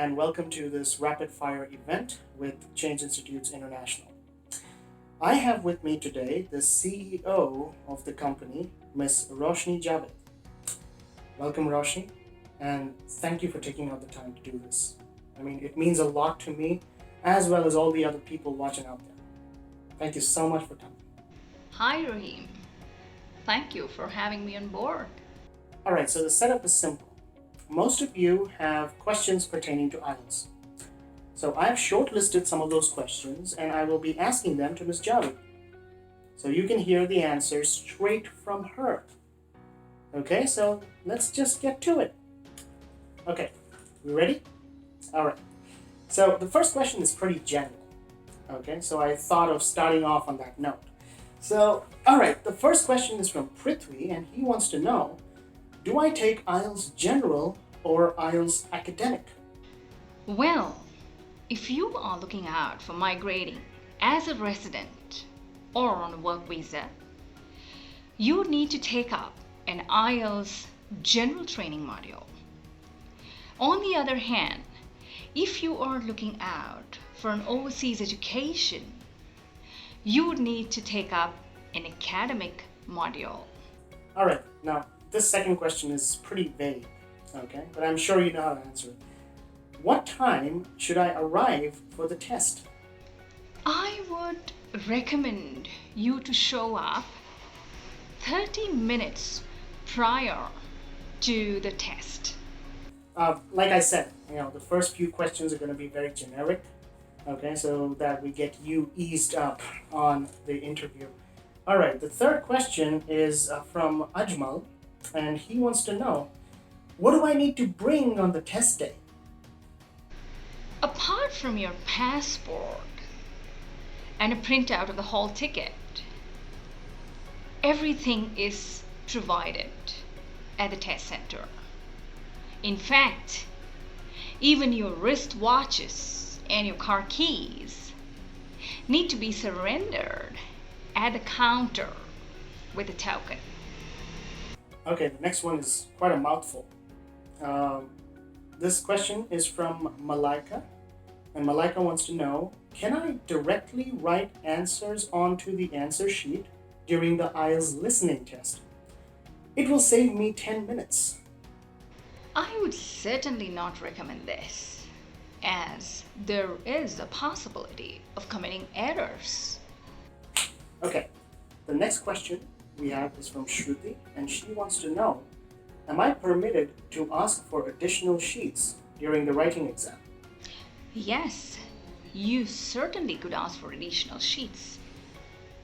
and welcome to this rapid fire event with Change Institutes International. I have with me today the CEO of the company, Ms. Roshni Javiad. Welcome, Roshni, and thank you for taking out the time to do this. I mean, it means a lot to me as well as all the other people watching out there. Thank you so much for coming. Hi, Rahim. Thank you for having me on board. All right, so the setup is simple. Most of you have questions pertaining to Ielts. So I've shortlisted some of those questions and I will be asking them to Ms. Javiad. So you can hear the answers straight from her. Okay, so let's just get to it. Okay, we ready? All right. So the first question is pretty general. Okay, so I thought of starting off on that note. So, all right, the first question is from Prithvi and he wants to know, do I take Ielts General or Ielts Academic? Well, if you are looking out for migrating as a resident or on a work visa, you would need to take up an IELTS general training module. On the other hand, if you are looking out for an overseas education, you would need to take up an academic module. All right, now this second question is pretty vague, okay, but I'm sure you know how to answer it. What time should I arrive for the test? I would recommend you to show up 30 minutes prior to the test. Like I said, the first few questions are going to be very generic, okay, so that we get you eased up on the interview. All right, the third question is from Ajmal, and he wants to know, what do I need to bring on the test day? Apart from your passport and a printout of the hall ticket, everything is provided at the test center. In fact, even your wristwatches and your car keys need to be surrendered at the counter with a token. Okay, the next one is quite a mouthful. This question is from Malaika, and Malaika wants to know, can I directly write answers onto the answer sheet during the IELTS listening test? It will save me 10 minutes. I would certainly not recommend this, as there is a possibility of committing errors. Okay, the next question we have is from Shruti, and she wants to know, am I permitted to ask for additional sheets during the writing exam? Yes, you certainly could ask for additional sheets.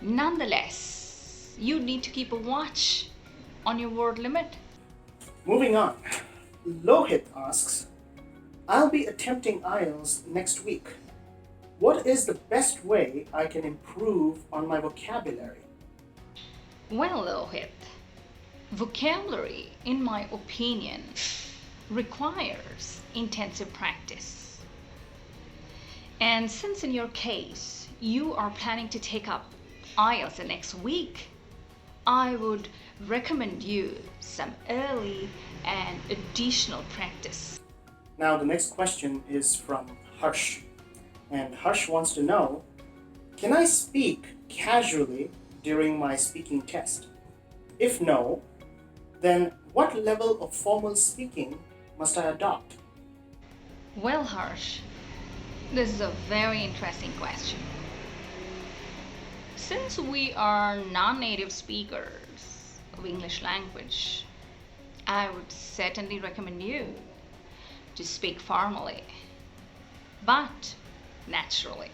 Nonetheless, you need to keep a watch on your word limit. Moving on, Lohit asks, I'll be attempting IELTS next week. What is the best way I can improve on my vocabulary? Well, Lohit, vocabulary, in my opinion, requires intensive practice. And since in your case, you are planning to take up IELTS the next week, I would recommend you some early and additional practice. Now, the next question is from Harsh. And Harsh wants to know, can I speak casually during my speaking test? If no, then what level of formal speaking must I adopt? Well, Harsh, this is a very interesting question. Since we are non-native speakers of English language, I would certainly recommend you to speak formally, but naturally.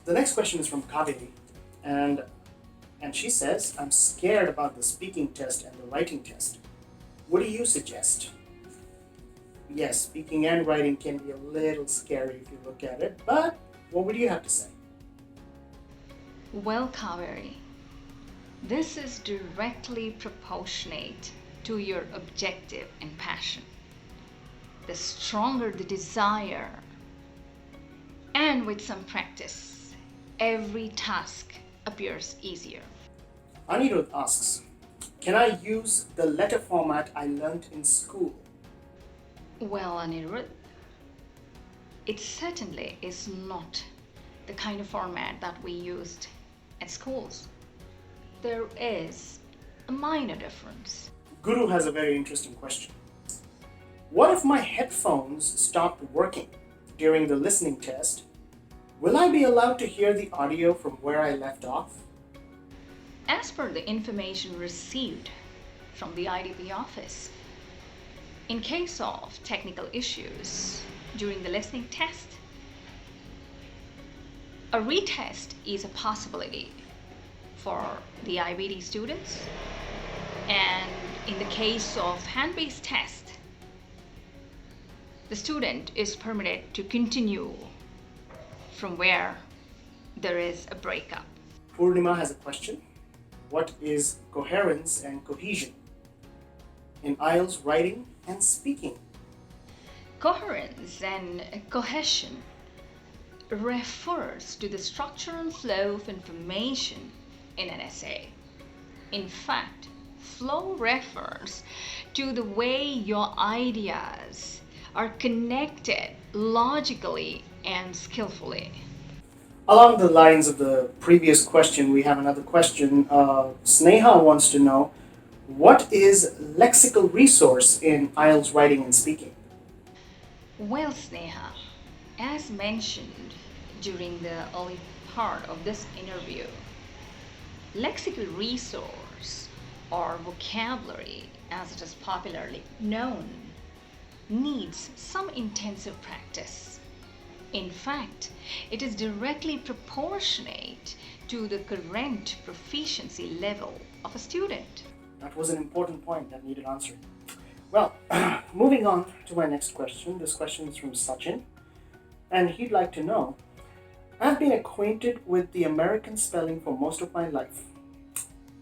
The next question is from Kaveri, and she says, I'm scared about the speaking test and the writing test. What do you suggest? Yes, speaking and writing can be a little scary if you look at it, but what would you have to say? Well, Kaveri, this is directly proportionate to your objective and passion. The stronger the desire, and with some practice, every task appears easier. Anirudh asks, can I use the letter format I learned in school? Well, Anirudh, It certainly is not the kind of format that we used at schools. There is a minor difference. Guru has a very interesting question. What if my headphones stopped working during the listening test? Will I be allowed to hear the audio from where I left off? As per the information received from the IDP office, in case of technical issues during the listening test, a retest is a possibility for the IBD students, and in the case of hand-based test, the student is permitted to continue from where there is a breakup. Purnima has a question. What is coherence and cohesion in IELTS writing and speaking? Coherence and cohesion refers to the structure and flow of information in an essay. In fact, flow refers to the way your ideas are connected logically and skillfully. Along the lines of the previous question, we have another question. Sneha wants to know, what is lexical resource in IELTS writing and speaking? Well, Sneha, as mentioned during the early part of this interview, lexical resource or vocabulary, as it is popularly known, needs some intensive practice. In fact, it is directly proportionate to the current proficiency level of a student. That was an important point that needed answering. Well, moving on to my next question. This question is from Sachin, and he'd like to know, I've been acquainted with the American spelling for most of my life.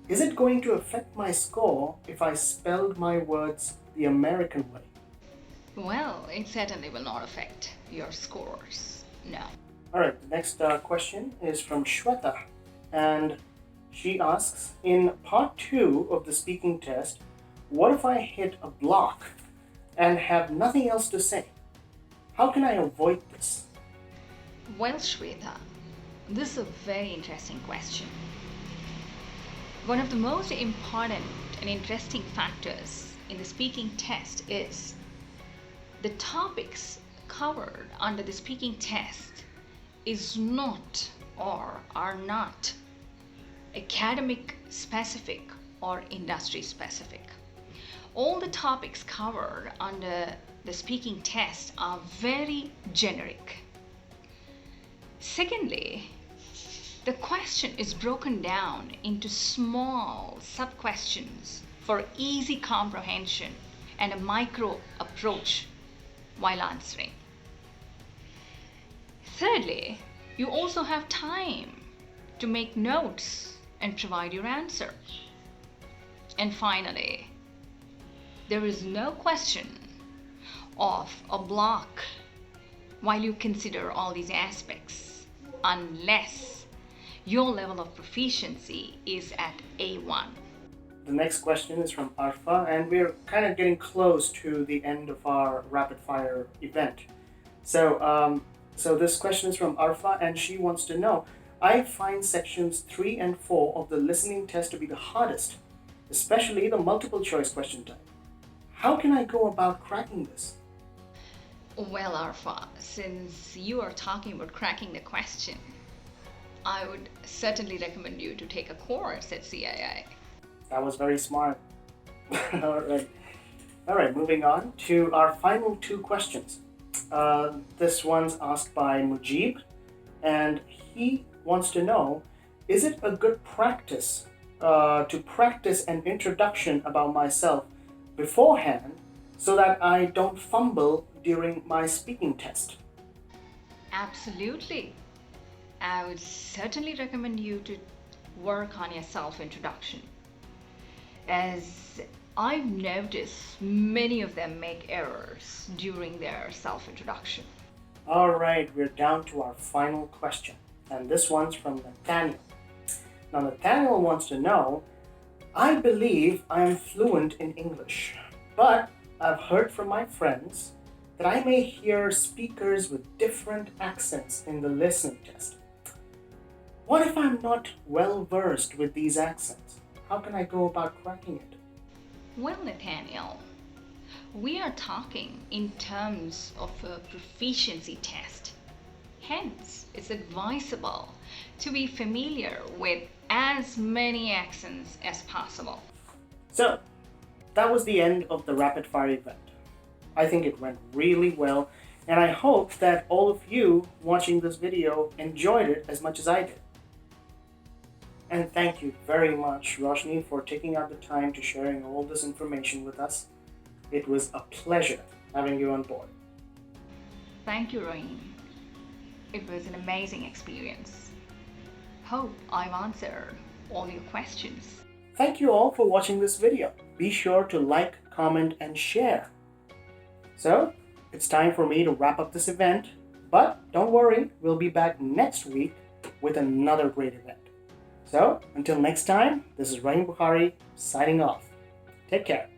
Is it going to affect my score if I spelled my words the American way? Well, it certainly will not affect your scores. No. All right, the next question is from Shweta, and she asks, in part 2 of the speaking test, what if I hit a block and have nothing else to say? How can I avoid this? Well, Shweta, this is a very interesting question. One of the most important and interesting factors in the speaking test is the topics covered under the speaking test is not or are not academic specific or industry specific. All the topics covered under the speaking test are very generic. Secondly, the question is broken down into small sub-questions for easy comprehension and a micro approach while answering. Thirdly, you also have time to make notes and provide your answer. And finally, there is no question of a block while you consider all these aspects, unless your level of proficiency is at A1. The next question is from Arfa, and we're kind of getting close to the end of our rapid fire event. So this question is from Arfa, and she wants to know, I find sections 3 and 4 of the listening test to be the hardest, especially the multiple choice question type. How can I go about cracking this? Well, Arfa, since you are talking about cracking the question, I would certainly recommend you to take a course at CII. That was very smart. All right, moving on to our final 2 questions. This one's asked by Mujib, and he wants to know, is it a good practice to practice an introduction about myself beforehand so that I don't fumble during my speaking test? Absolutely. I would certainly recommend you to work on your self-introduction, as I've noticed many of them make errors during their self-introduction. All right, we're down to our final question, and this one's from Nathaniel. Now, Nathaniel wants to know, I believe I am fluent in English, but I've heard from my friends that I may hear speakers with different accents in the listening test. What if I'm not well versed with these accents? How can I go about cracking it? Well, Nathaniel, we are talking in terms of a proficiency test. Hence, it's advisable to be familiar with as many accents as possible. So, that was the end of the rapid fire event. I think it went really well, and I hope that all of you watching this video enjoyed it as much as I did. And thank you very much, Roshni, for taking out the time to sharing all this information with us. It was a pleasure having you on board. Thank you, Rahim. It was an amazing experience. Hope I've answered all your questions. Thank you all for watching this video. Be sure to like, comment, and share. So, it's time for me to wrap up this event, but don't worry, we'll be back next week with another great event. So, until next time, this is Rahim Bukhari signing off. Take care.